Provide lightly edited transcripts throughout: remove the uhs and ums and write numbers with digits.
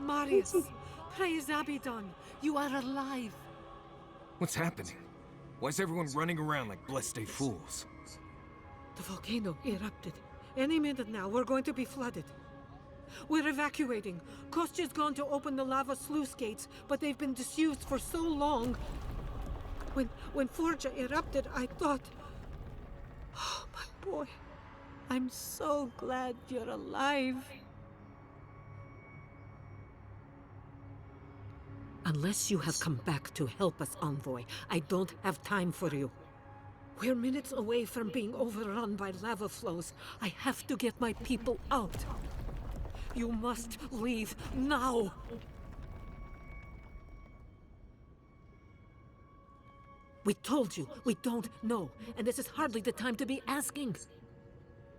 Marius, praise Abaddon, you are alive. What's happening? Why is everyone running around like blessed fools? The volcano erupted. Any minute now, we're going to be flooded. We're evacuating. Kostya's gone to open the lava sluice gates, but they've been disused for so long. When Forja erupted, I thought... Oh, my boy. I'm so glad you're alive. Unless you have come back to help us, Envoy, I don't have time for you. We're minutes away from being overrun by lava flows. I have to get my people out. You must leave now. We told you, we don't know, and this is hardly the time to be asking.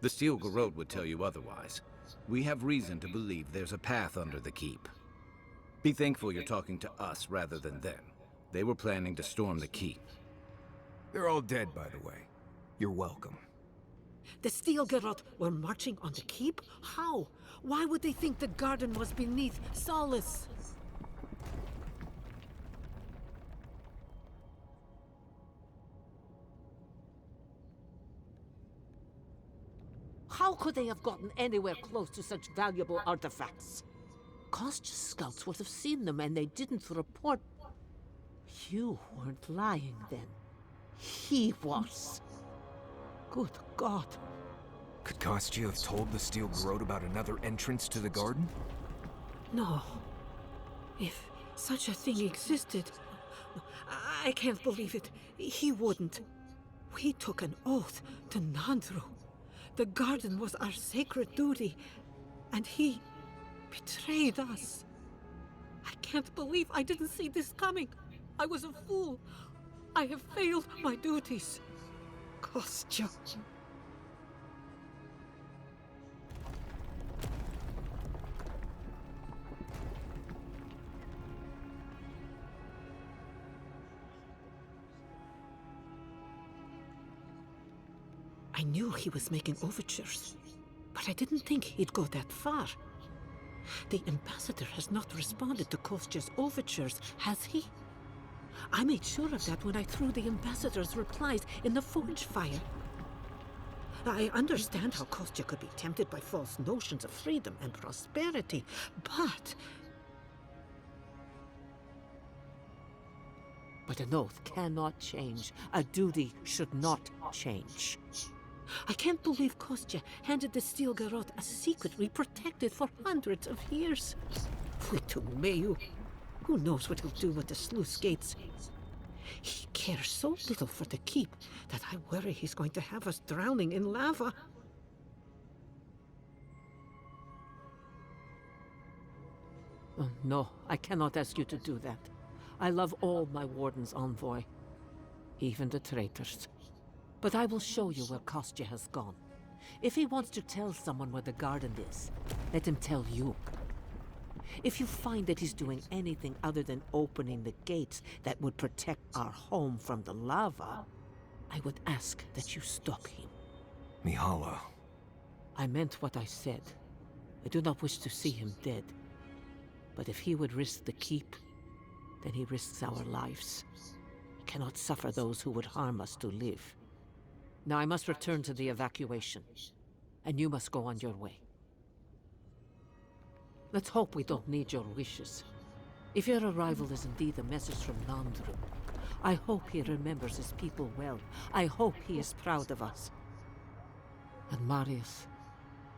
The Steel Garrote would tell you otherwise. We have reason to believe there's a path under the keep. Be thankful you're talking to us rather than them. They were planning to storm the keep. They're all dead, by the way. You're welcome. The Steel Garrote were marching on the keep? How? Why would they think the garden was beneath Solace? How could they have gotten anywhere close to such valuable artifacts? Kostya's scouts would have seen them and they didn't report. You weren't lying then. He was. Good God. Could Kostya have told the Steel Garrote about another entrance to the garden? No. If such a thing existed, I can't believe it. He wouldn't. We took an oath to Nandru. The garden was our sacred duty, and he betrayed us. I can't believe I didn't see this coming. I was a fool. I have failed my duties. Kostya. I knew he was making overtures, but I didn't think he'd go that far. The ambassador has not responded to Kostya's overtures, has he? I made sure of that when I threw the ambassador's replies in the forge fire. I understand how Kostya could be tempted by false notions of freedom and prosperity, but... But an oath cannot change. A duty should not change. I can't believe Kostya handed the Steel Garrote a secret we protected for hundreds of years. Mayu. Who knows what he'll do with the sluice gates? He cares so little for the keep that I worry he's going to have us drowning in lava. Oh, no, I cannot ask you to do that. I love all my wardens, Envoy. Even the traitors. But I will show you where Kostya has gone. If he wants to tell someone where the garden is, let him tell you. If you find that he's doing anything other than opening the gates that would protect our home from the lava, I would ask that you stop him. Mihala. I meant what I said. I do not wish to see him dead. But if he would risk the keep, then he risks our lives. He cannot suffer those who would harm us to live. Now I must return to the evacuation, and you must go on your way. Let's hope we don't need your wishes. If your arrival is indeed a message from Nandru, I hope he remembers his people well. I hope he is proud of us. And Marius,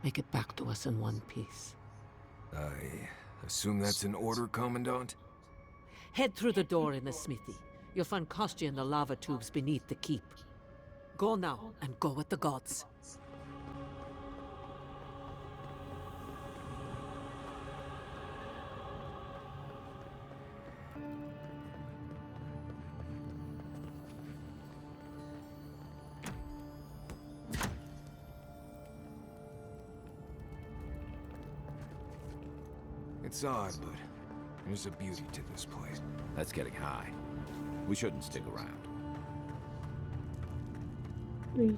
make it back to us in one piece. I assume that's an order, Commandant? Head through the door in the smithy. You'll find Kostya in the lava tubes beneath the keep. Go now, and go with the gods. It's odd, but there's a beauty to this place. That's getting high. We shouldn't stick around. Read.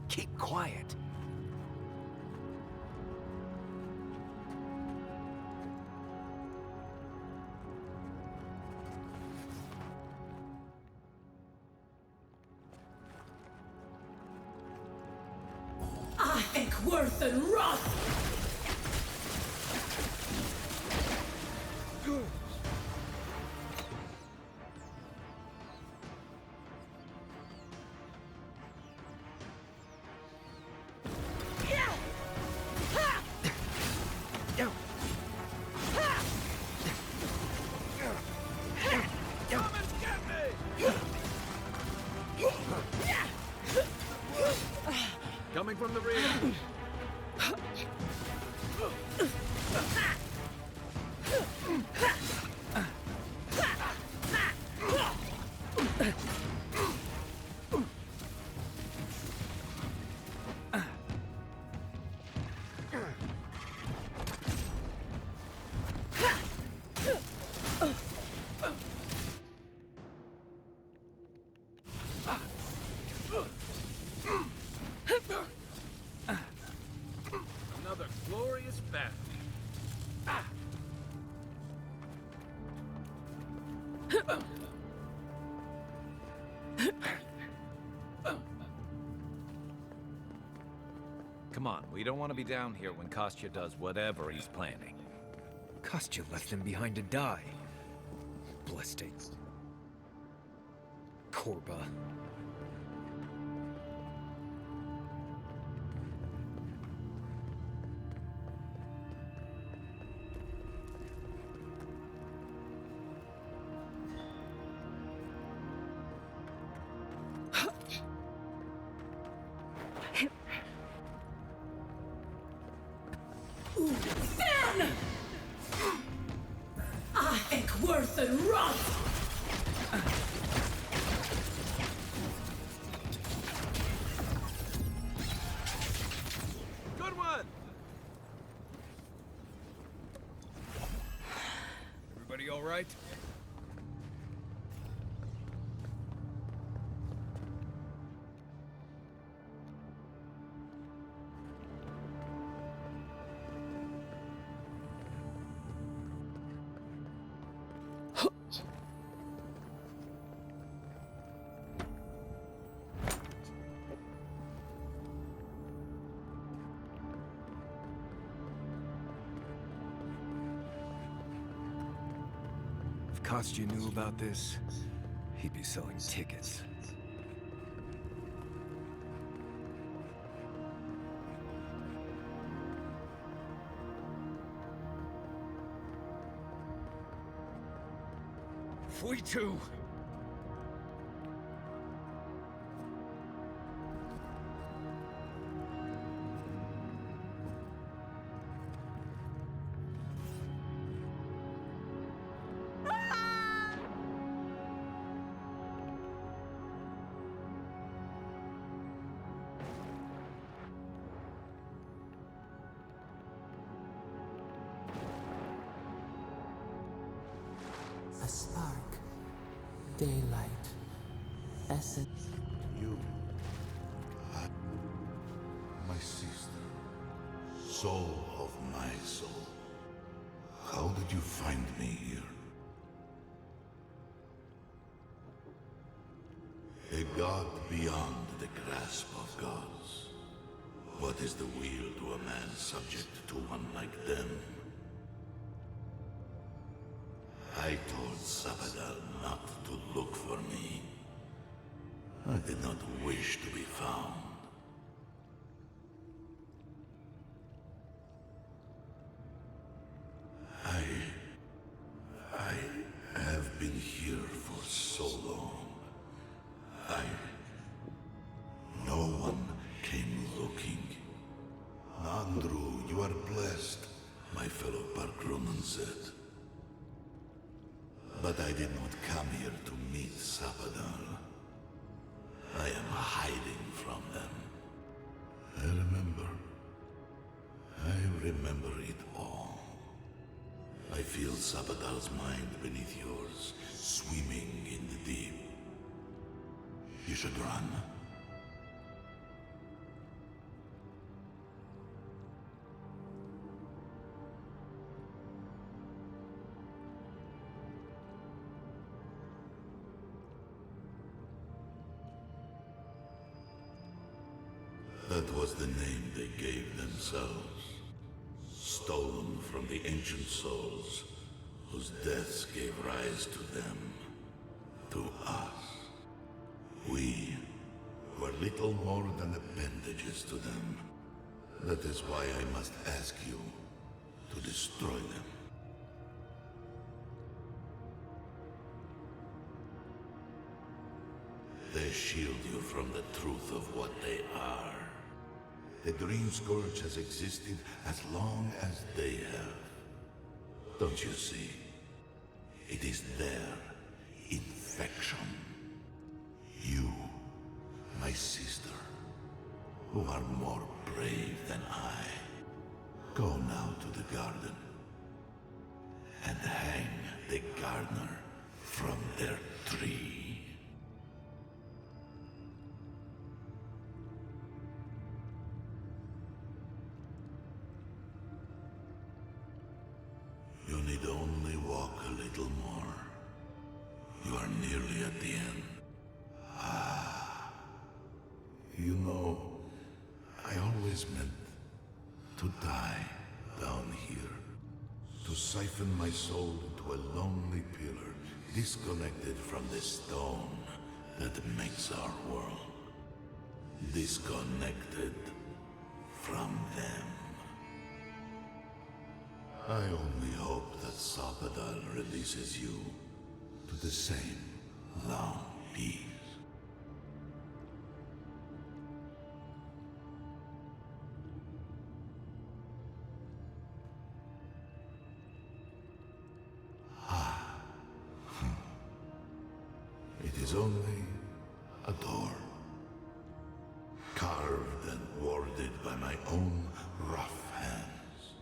Keep quiet. I think worth and wrath! Coming from the rear. Another glorious battle. Come on, we don't want to be down here when Kostya does whatever he's planning. Kostya left him behind to die. Blessed Korba. Then! I think worth and wrath! Good one! Everybody all right? If Kostya knew about this, he'd be selling tickets. We too. A spark, daylight, essence. You, my sister, soul of my soul. How did you find me here? A god beyond the grasp of gods. What is the will to a man subject to one like them? I told Sabadal not to look for me. I did not wish to be found. I have been here for so long. No one came looking. Andrew, you are blessed, my fellow Parkronan said. But I did not come here to meet Sabadal. I am hiding from them. I remember it all. I feel Sabadal's mind beneath yours, swimming in the deep. You should run. That was the name they gave themselves. Stolen from the ancient souls, whose deaths gave rise to them. To us. We were little more than appendages to them. That is why I must ask you to destroy them. They shield you from the truth of what they are. The Dream Scourge has existed as long as they have. Don't you see? It is their infection. You, my sister, who are more brave than I, go now to the garden and hang the gardener from their tree. You need only walk a little more. You are nearly at the end. You know, I always meant to die down here. To siphon my soul into a lonely pillar, disconnected from the stone that makes our world. Disconnected from them. I only hope that Sabadal releases you to the same long peace. It is only a door, carved and warded by my own rough hands.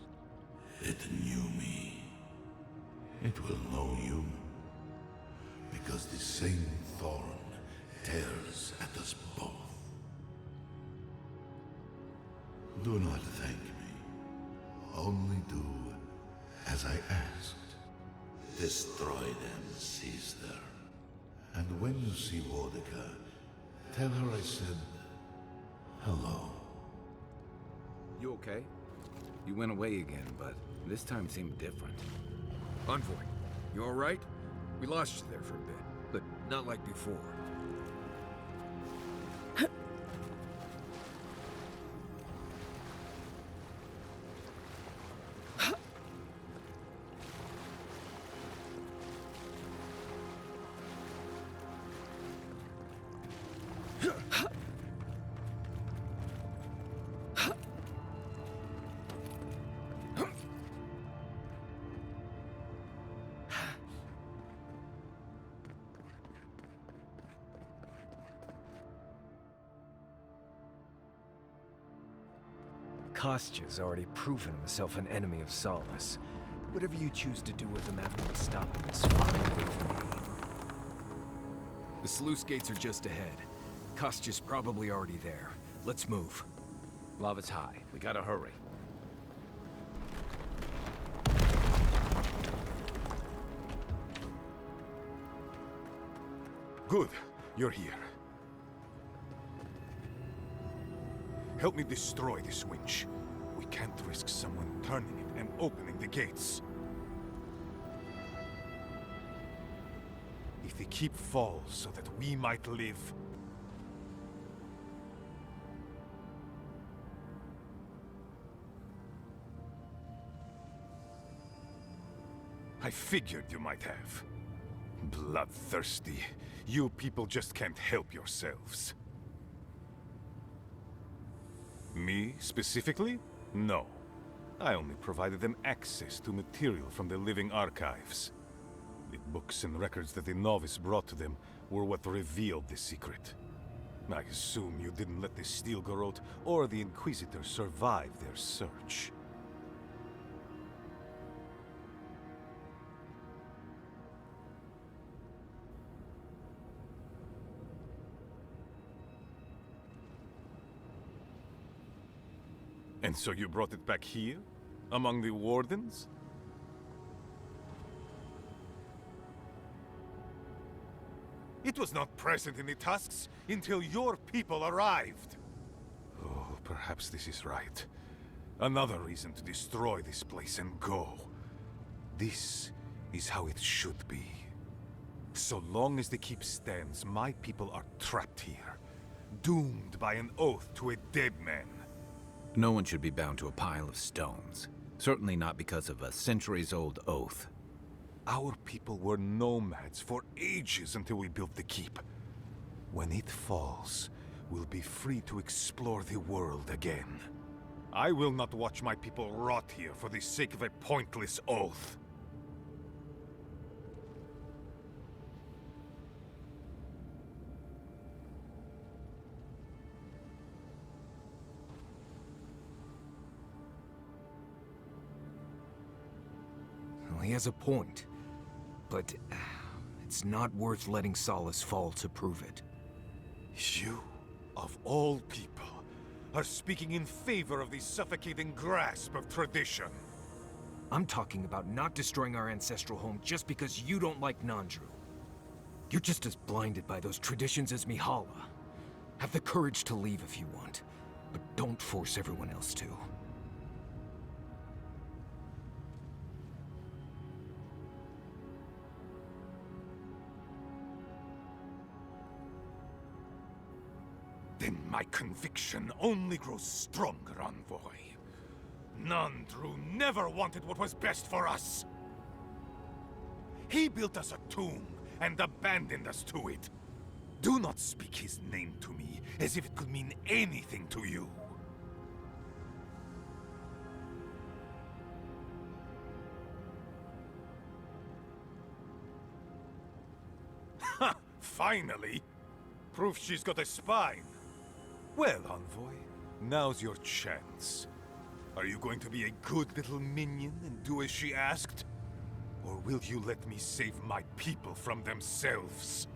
It knew me. It will know you, because the same thorn tears at us both. Do not thank me. Only do as I asked. Destroy them, sister. And when you see Wodika, tell her I said hello. You okay? You went away again, but this time seemed different. Envoy, you alright? We lost you there for a bit, but not like before. Kostya's already proven himself an enemy of Solace. Whatever you choose to do with him after we stop him is fine with me. The sluice gates are just ahead. Kostya's probably already there. Let's move. Lava's high. We gotta hurry. Good. You're here. Help me destroy this winch. We can't risk someone turning it and opening the gates. If the keep falls so that we might live... I figured you might have. Bloodthirsty. You people just can't help yourselves. Me, specifically? No. I only provided them access to material from the living archives. The books and records that the novice brought to them were what revealed the secret. I assume you didn't let the Stilgarrote or the Inquisitor survive their search. And so you brought it back here? Among the Wardens? It was not present in the tusks until your people arrived. Oh, perhaps this is right. Another reason to destroy this place and go. This is how it should be. So long as the keep stands, my people are trapped here, doomed by an oath to a dead man. No one should be bound to a pile of stones. Certainly not because of a centuries-old oath. Our people were nomads for ages until we built the keep. When it falls, we'll be free to explore the world again. I will not watch my people rot here for the sake of a pointless oath. Well, he has a point. But it's not worth letting Solace fall to prove it. You, of all people, are speaking in favor of the suffocating grasp of tradition. I'm talking about not destroying our ancestral home just because you don't like Nandru. You're just as blinded by those traditions as Mihala. Have the courage to leave if you want, but don't force everyone else to. Then my conviction only grows stronger, Envoy. Nandru never wanted what was best for us. He built us a tomb and abandoned us to it. Do not speak his name to me as if it could mean anything to you. Ha! Finally! Proof she's got a spine. Well, Envoy, now's your chance. Are you going to be a good little minion and do as she asked? Or will you let me save my people from themselves?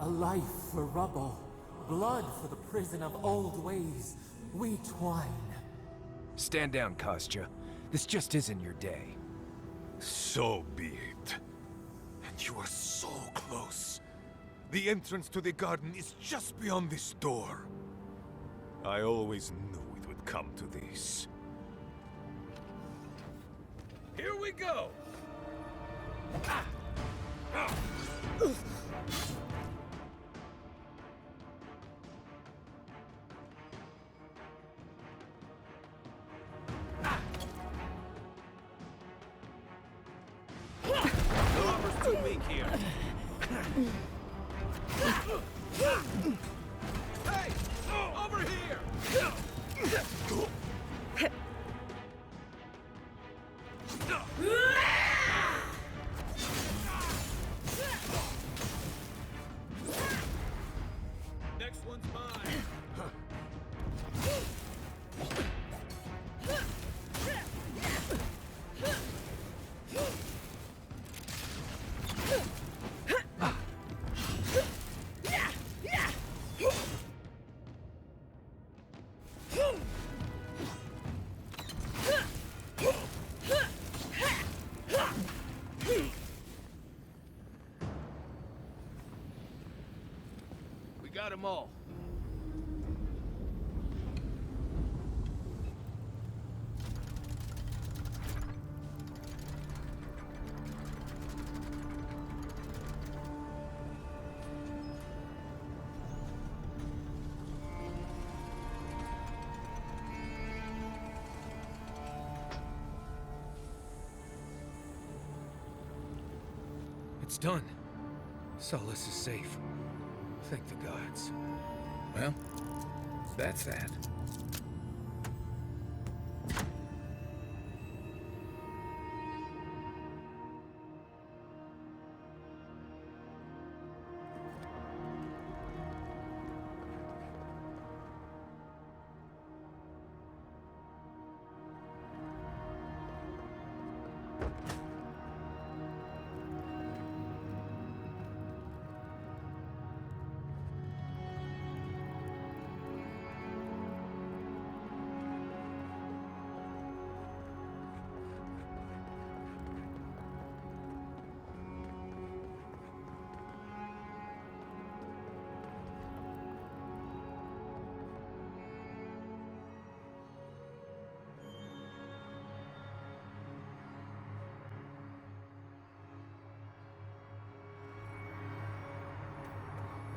A life for rubble, blood for the prison of old ways. We twine. Stand down, Kostya. This just isn't your day. So be it. And you are so close. The entrance to the garden is just beyond this door. I always knew it would come to this. Here we go! Too weak here. Hey! Over here! Next one's mine. We got them all. It's done. Solace is safe. Thank the gods. Well, that's that.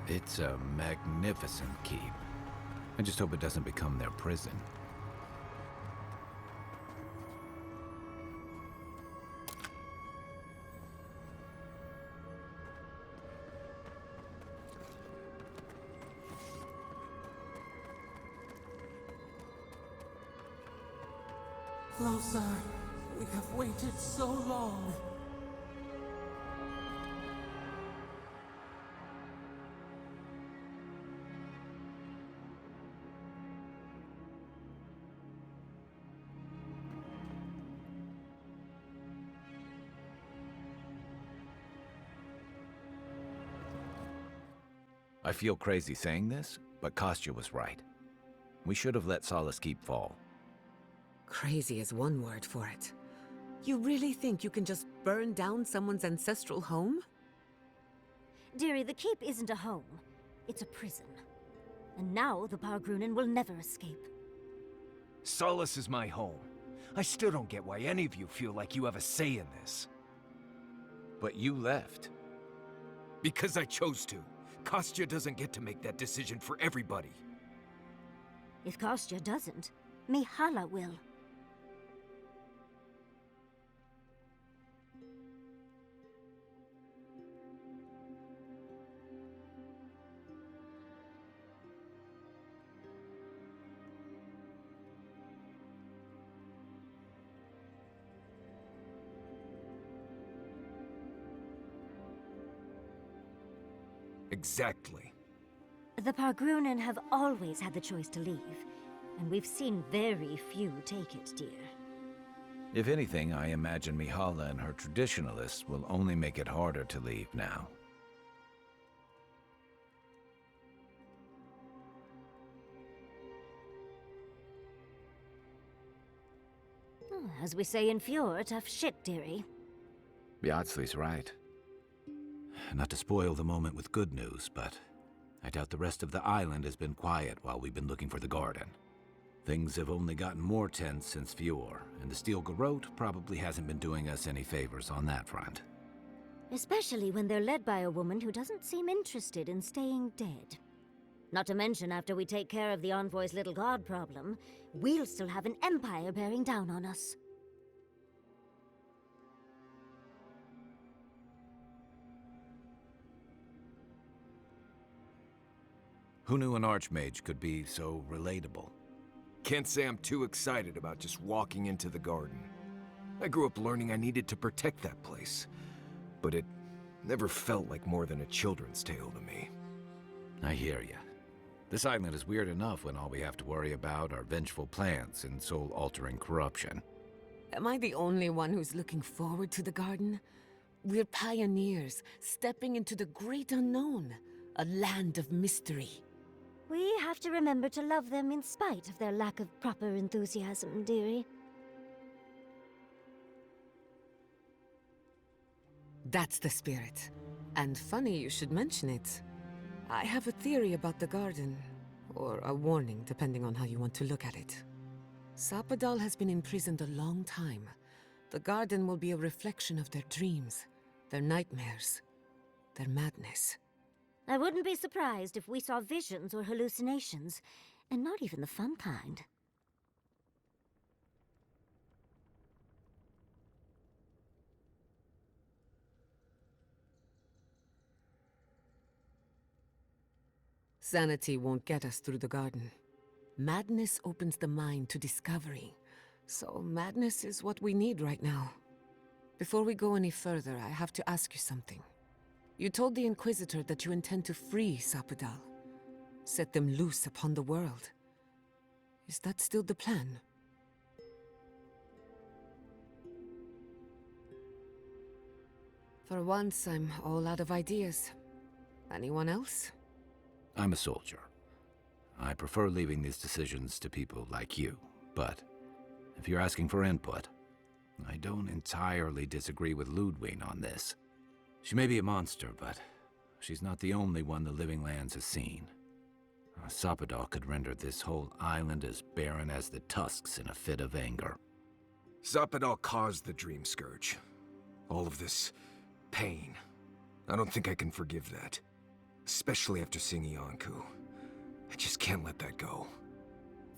It's a magnificent keep. I just hope it doesn't become their prison. Closer. We have waited so long. I feel crazy saying this, but Kostya was right. We should have let Solace Keep fall. Crazy is one word for it. You really think you can just burn down someone's ancestral home? Dearie, the keep isn't a home. It's a prison. And now the Pargrunen will never escape. Solace is my home. I still don't get why any of you feel like you have a say in this. But you left. Because I chose to. Kostya doesn't get to make that decision for everybody. If Kostya doesn't, Mihala will. Exactly. The Pargrunen have always had the choice to leave, and we've seen very few take it, dear. If anything, I imagine Mihala and her traditionalists will only make it harder to leave now. As we say in Fjord, tough shit, dearie. Bjotsley's right. Not to spoil the moment with good news, but I doubt the rest of the island has been quiet while we've been looking for the garden. Things have only gotten more tense since Fjord, and the Steel Garrote probably hasn't been doing us any favors on that front. Especially when they're led by a woman who doesn't seem interested in staying dead. Not to mention, after we take care of the Envoy's little god problem, we'll still have an empire bearing down on us. Who knew an Archmage could be so relatable? Can't say I'm too excited about just walking into the garden. I grew up learning I needed to protect that place, but it never felt like more than a children's tale to me. I hear ya. This island is weird enough when all we have to worry about are vengeful plans and soul-altering corruption. Am I the only one who's looking forward to the garden? We're pioneers, stepping into the great unknown, a land of mystery. We have to remember to love them in spite of their lack of proper enthusiasm, dearie. That's the spirit. And funny you should mention it. I have a theory about the garden, or a warning, depending on how you want to look at it. Sapadal has been imprisoned a long time. The garden will be a reflection of their dreams, their nightmares, their madness. I wouldn't be surprised if we saw visions or hallucinations, and not even the fun kind. Sanity won't get us through the garden. Madness opens the mind to discovery. So madness is what we need right now. Before we go any further, I have to ask you something. You told the Inquisitor that you intend to free Sapadal. Set them loose upon the world. Is that still the plan? For once, I'm all out of ideas. Anyone else? I'm a soldier. I prefer leaving these decisions to people like you, but if you're asking for input, I don't entirely disagree with Ludwig on this. She may be a monster, but she's not the only one the Living Lands has seen. Sapadal could render this whole island as barren as the tusks in a fit of anger. Sapadal caused the Dream Scourge. All of this pain. I don't think I can forgive that. Especially after seeing Iancu. I just can't let that go.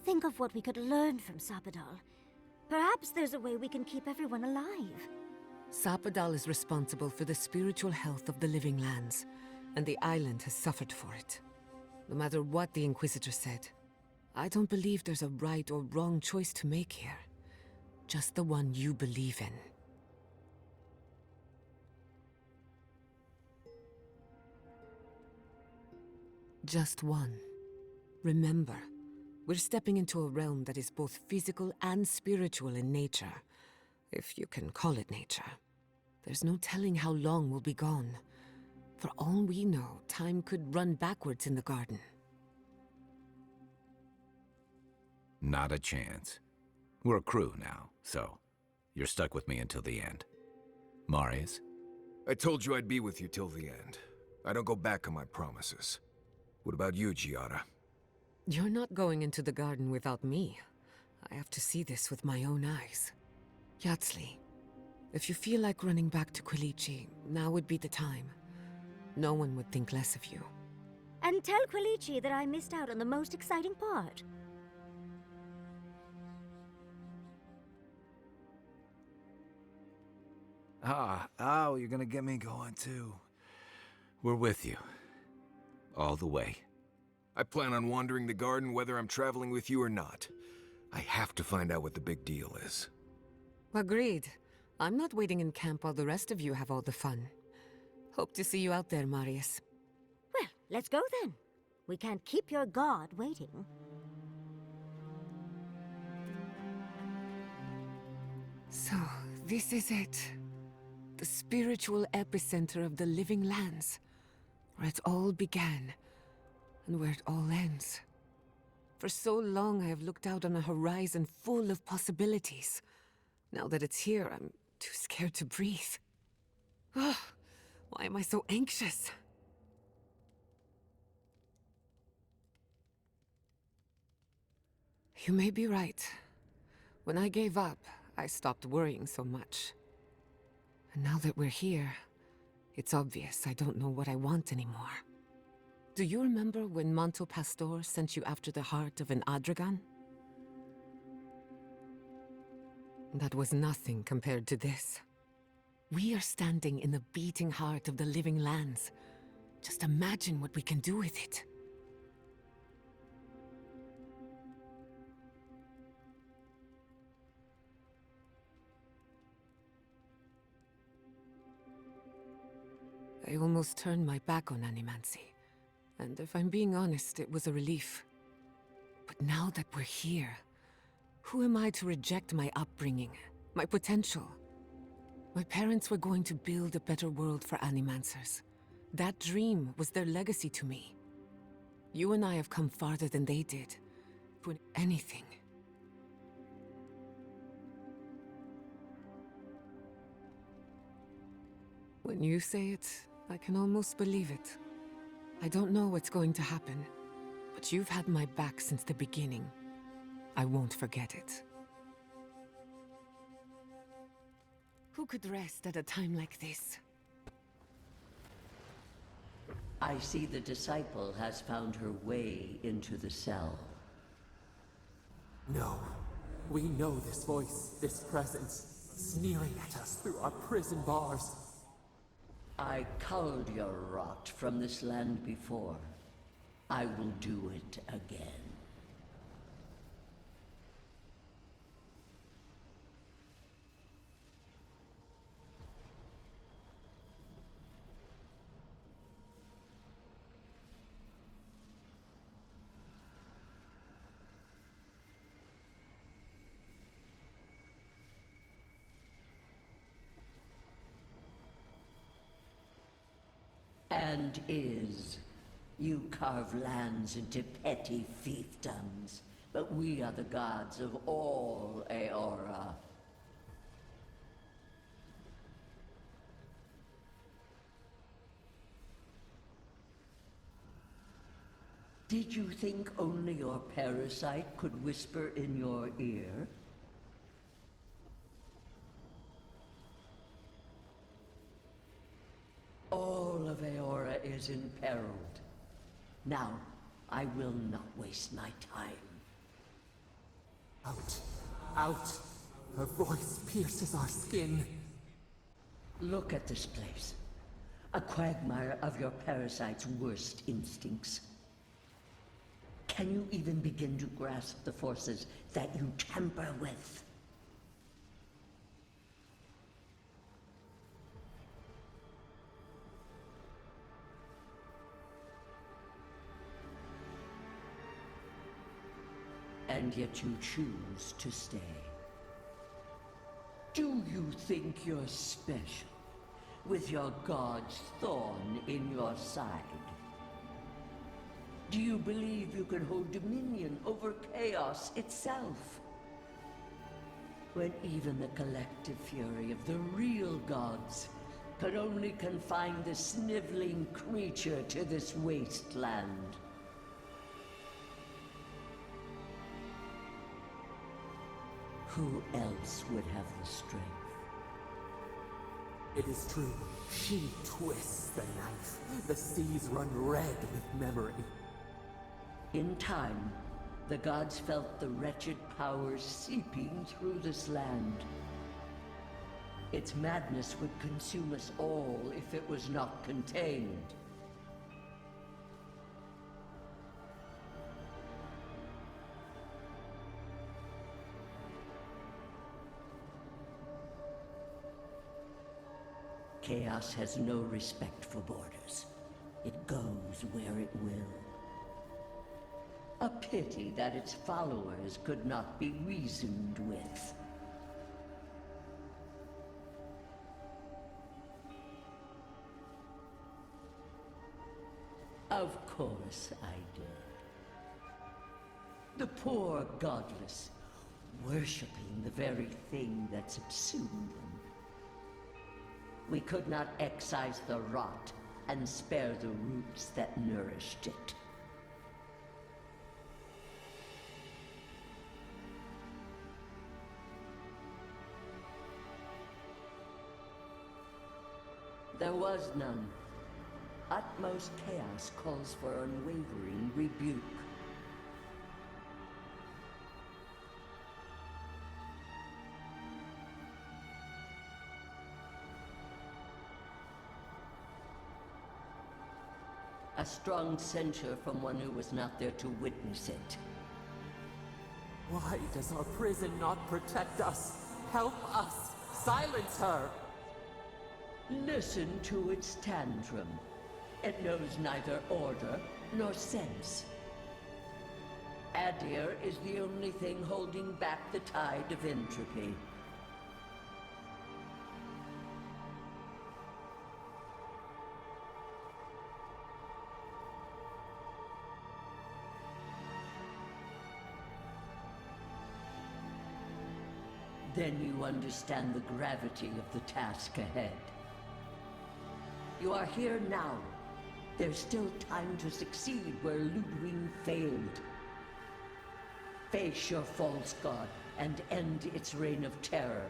Think of what we could learn from Sapadal. Perhaps there's a way we can keep everyone alive. Sapadal is responsible for the spiritual health of the Living Lands, and the island has suffered for it. No matter what the Inquisitor said, I don't believe there's a right or wrong choice to make here. Just the one you believe in. Just one. Remember, we're stepping into a realm that is both physical and spiritual in nature, if you can call it nature. There's no telling how long we'll be gone. For all we know, time could run backwards in the garden. Not a chance. We're a crew now, so you're stuck with me until the end. Marius? I told you I'd be with you till the end. I don't go back on my promises. What about you, Giada? You're not going into the garden without me. I have to see this with my own eyes. Yatsli, if you feel like running back to Quilici, now would be the time. No one would think less of you. And tell Quilici that I missed out on the most exciting part. You're gonna get me going too. We're with you. All the way. I plan on wandering the garden whether I'm traveling with you or not. I have to find out what the big deal is. Agreed. I'm not waiting in camp while the rest of you have all the fun. Hope to see you out there, Marius. Well, let's go then. We can't keep your god waiting. So, this is it. The spiritual epicenter of the Living Lands. Where it all began, and where it all ends. For so long I have looked out on a horizon full of possibilities. Now that it's here, I'm too scared to breathe. Ugh, why am I so anxious? You may be right. When I gave up, I stopped worrying so much. And now that we're here, it's obvious I don't know what I want anymore. Do you remember when Manto Pastor sent you after the heart of an Adragan? That was nothing compared to this. We are standing in the beating heart of the Living Lands. Just imagine what we can do with it. I almost turned my back on Animancy. And if I'm being honest, it was a relief. But now that we're here, who am I to reject my upbringing, my potential? My parents were going to build a better world for Animancers. That dream was their legacy to me. You and I have come farther than they did. For anything. When you say it, I can almost believe it. I don't know what's going to happen, but you've had my back since the beginning. I won't forget it. Who could rest at a time like this? I see the disciple has found her way into the cell. No. We know this voice, this presence, sneering at us through our prison bars. I culled your rot from this land before. I will do it again. And is. You carve lands into petty fiefdoms, but we are the gods of all Aora. Did you think only your parasite could whisper in your ear? All of Aora is imperiled. Now, I will not waste my time. Out. Out. Her voice pierces our skin. Look at this place. A quagmire of your parasite's worst instincts. Can you even begin to grasp the forces that you tamper with? And yet you choose to stay. Do you think you're special, with your god's thorn in your side? Do you believe you can hold dominion over chaos itself? When even the collective fury of the real gods could only confine the sniveling creature to this wasteland. Who else would have the strength? It is true. She twists the knife. The seas run red with memory. In time, the gods felt the wretched powers seeping through this land. Its madness would consume us all if it was not contained. Chaos has no respect for borders. It goes where it will. A pity that its followers could not be reasoned with. Of course I did. The poor godless, worshipping the very thing that subsumed them. We could not excise the rot and spare the roots that nourished it. There was none. Utmost chaos calls for unwavering rebuke. A strong censure from one who was not there to witness it. Why does our prison not protect us? Help us! Silence her! Listen to its tantrum. It knows neither order nor sense. Adir is the only thing holding back the tide of entropy. Then you understand the gravity of the task ahead. You are here now. There's still time to succeed where Ludwig failed. Face your false god and end its reign of terror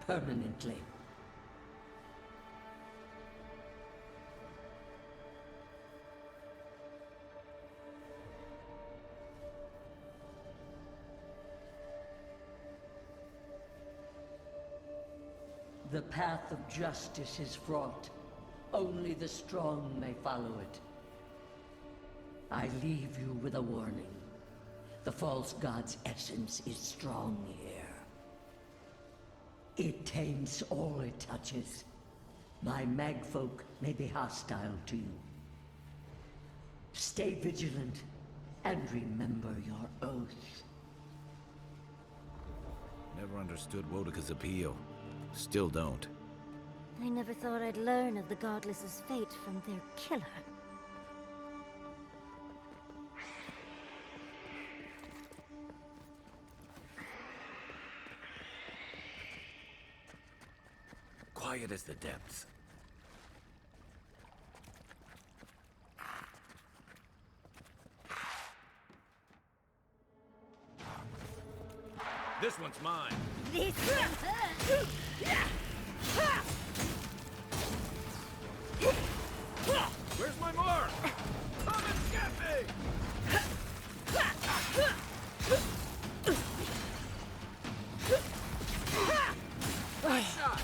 permanently. The path of justice is fraught. Only the strong may follow it. I leave you with a warning. The false god's essence is strong here. It taints all it touches. My magfolk may be hostile to you. Stay vigilant and remember your oath. Never understood Wodika's appeal. Still don't. I never thought I'd learn of the Godless's fate from their killer. Quiet as the depths. This one's mine. This one Where's my mark? Come and get me! Nice shot!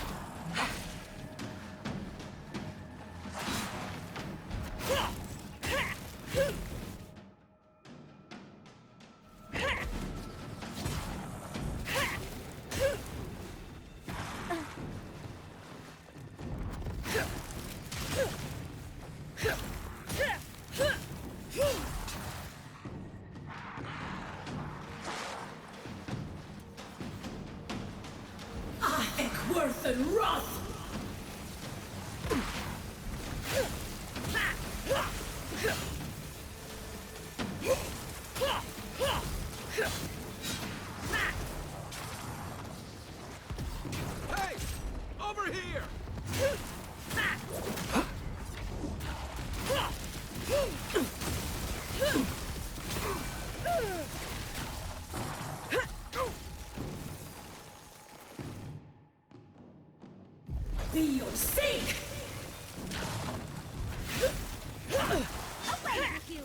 Worth and wrath! Hey! Over here! Be your sake! away with you!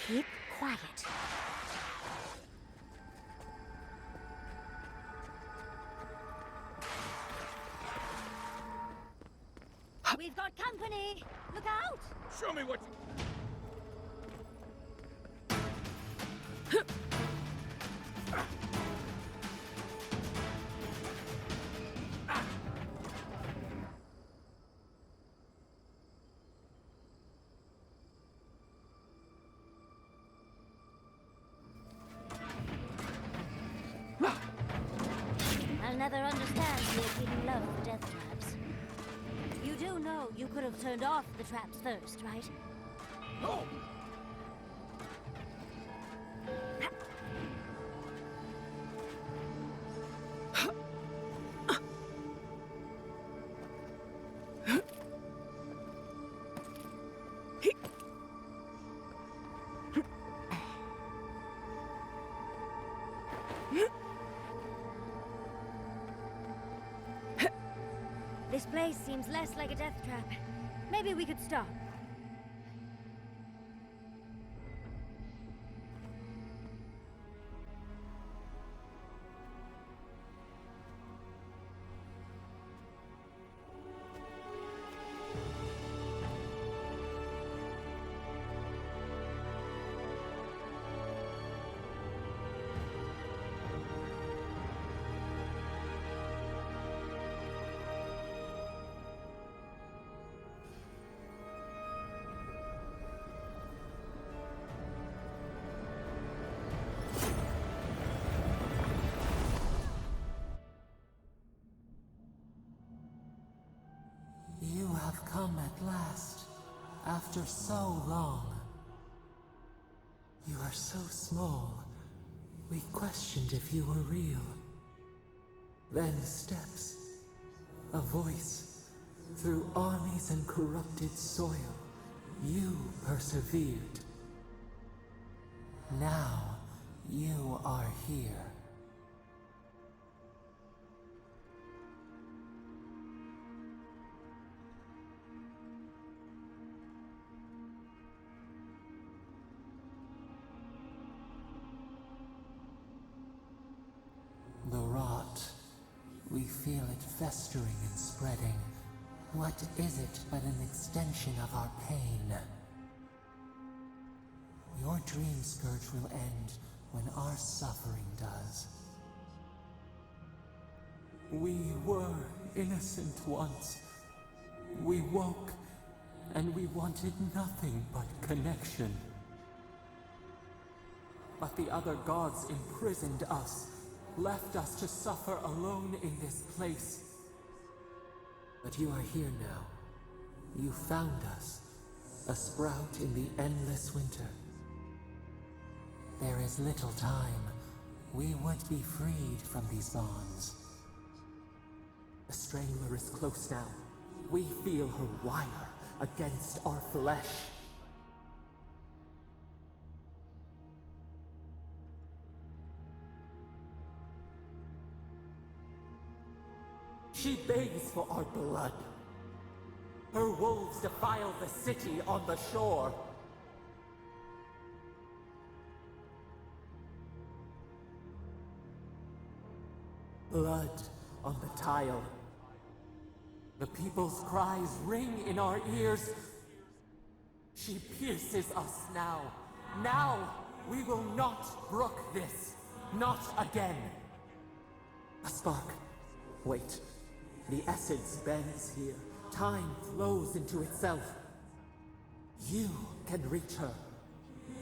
Keep quiet. We've got company! Look out! Show me what I'll never understand the appealing love for death traps. You do know you could have turned off the traps first, right? No! This place seems less like a death trap. Maybe we could stop. come at last, after so long. You are so small, we questioned if you were real. Then steps, a voice, through armies and corrupted soil, you persevered. Now, you are here. The rot. We feel it festering and spreading. What is it but an extension of our pain? Your dream scourge will end when our suffering does. We were innocent once. We woke, and we wanted nothing but connection. But the other gods imprisoned us, left us to suffer alone in this place. But you are here now. You found us, a sprout in the endless winter. There is little time. We would be freed from these bonds. The Strangler is close now. We feel her wire against our flesh. She begs for our blood. Her wolves defile the city on the shore. Blood on the tile. The people's cries ring in our ears. She pierces us now. Now we will not brook this. Not again. A spark. Wait. The essence bends here. Time flows into itself. You can reach her.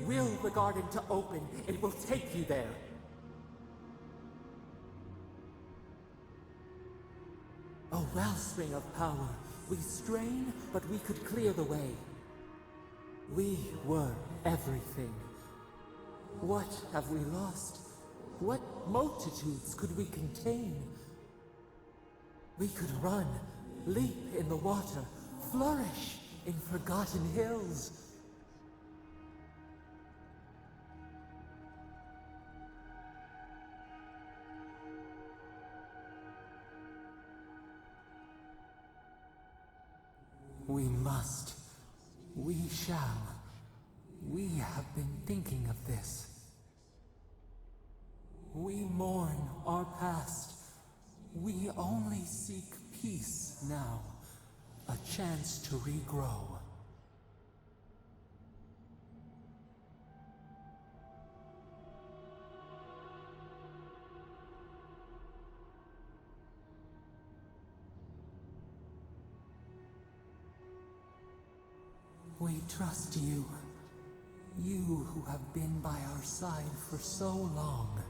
Will the garden to open, it will take you there. A wellspring of power. We strain, but we could clear the way. We were everything. What have we lost? What multitudes could we contain? We could run, leap in the water, flourish in forgotten hills. We must. We shall. We have been thinking of this. We mourn our past. We only seek peace now. A chance to regrow. We trust you. You who have been by our side for so long.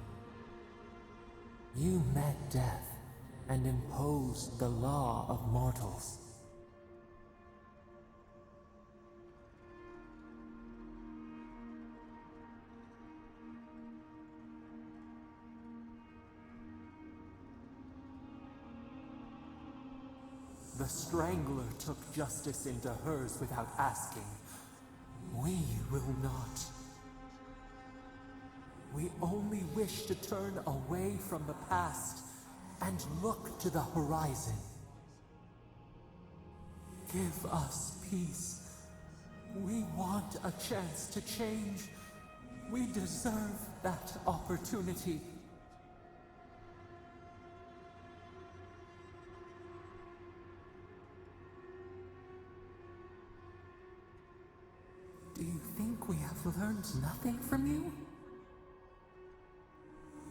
You met death and imposed the law of mortals. The Strangler took justice into hers without asking. We will not. We only wish to turn away from the past and look to the horizon. Give us peace. We want a chance to change. We deserve that opportunity. Do you think we have learned nothing from you?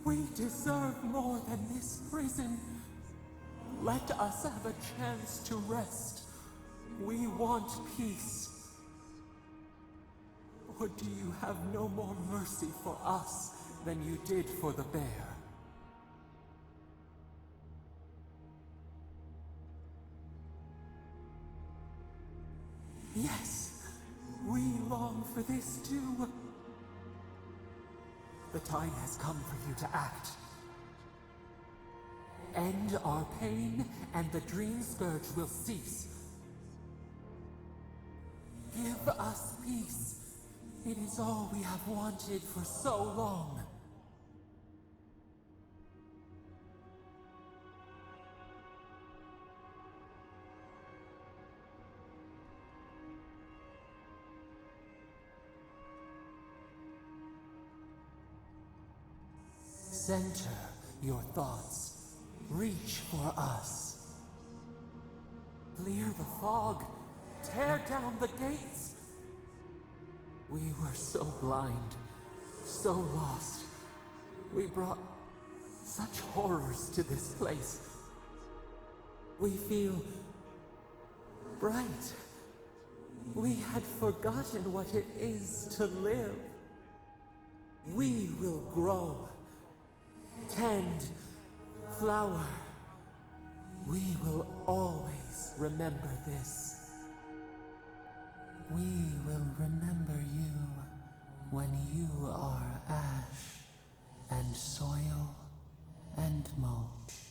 We deserve more than this prison. Let us have a chance to rest. We want peace. Or do you have no more mercy for us than you did for the bear? Yes, we long for this too. The time has come for you to act. End our pain, and the Dream Scourge will cease. Give us peace. It is all we have wanted for so long. Center your thoughts. Reach for us. Clear the fog. Tear down the gates. We were so blind, so lost. We brought such horrors to this place. We feel bright. We had forgotten what it is to live. We will grow. Tend, flower. We will always remember this. We will remember you when you are ash and soil and mulch.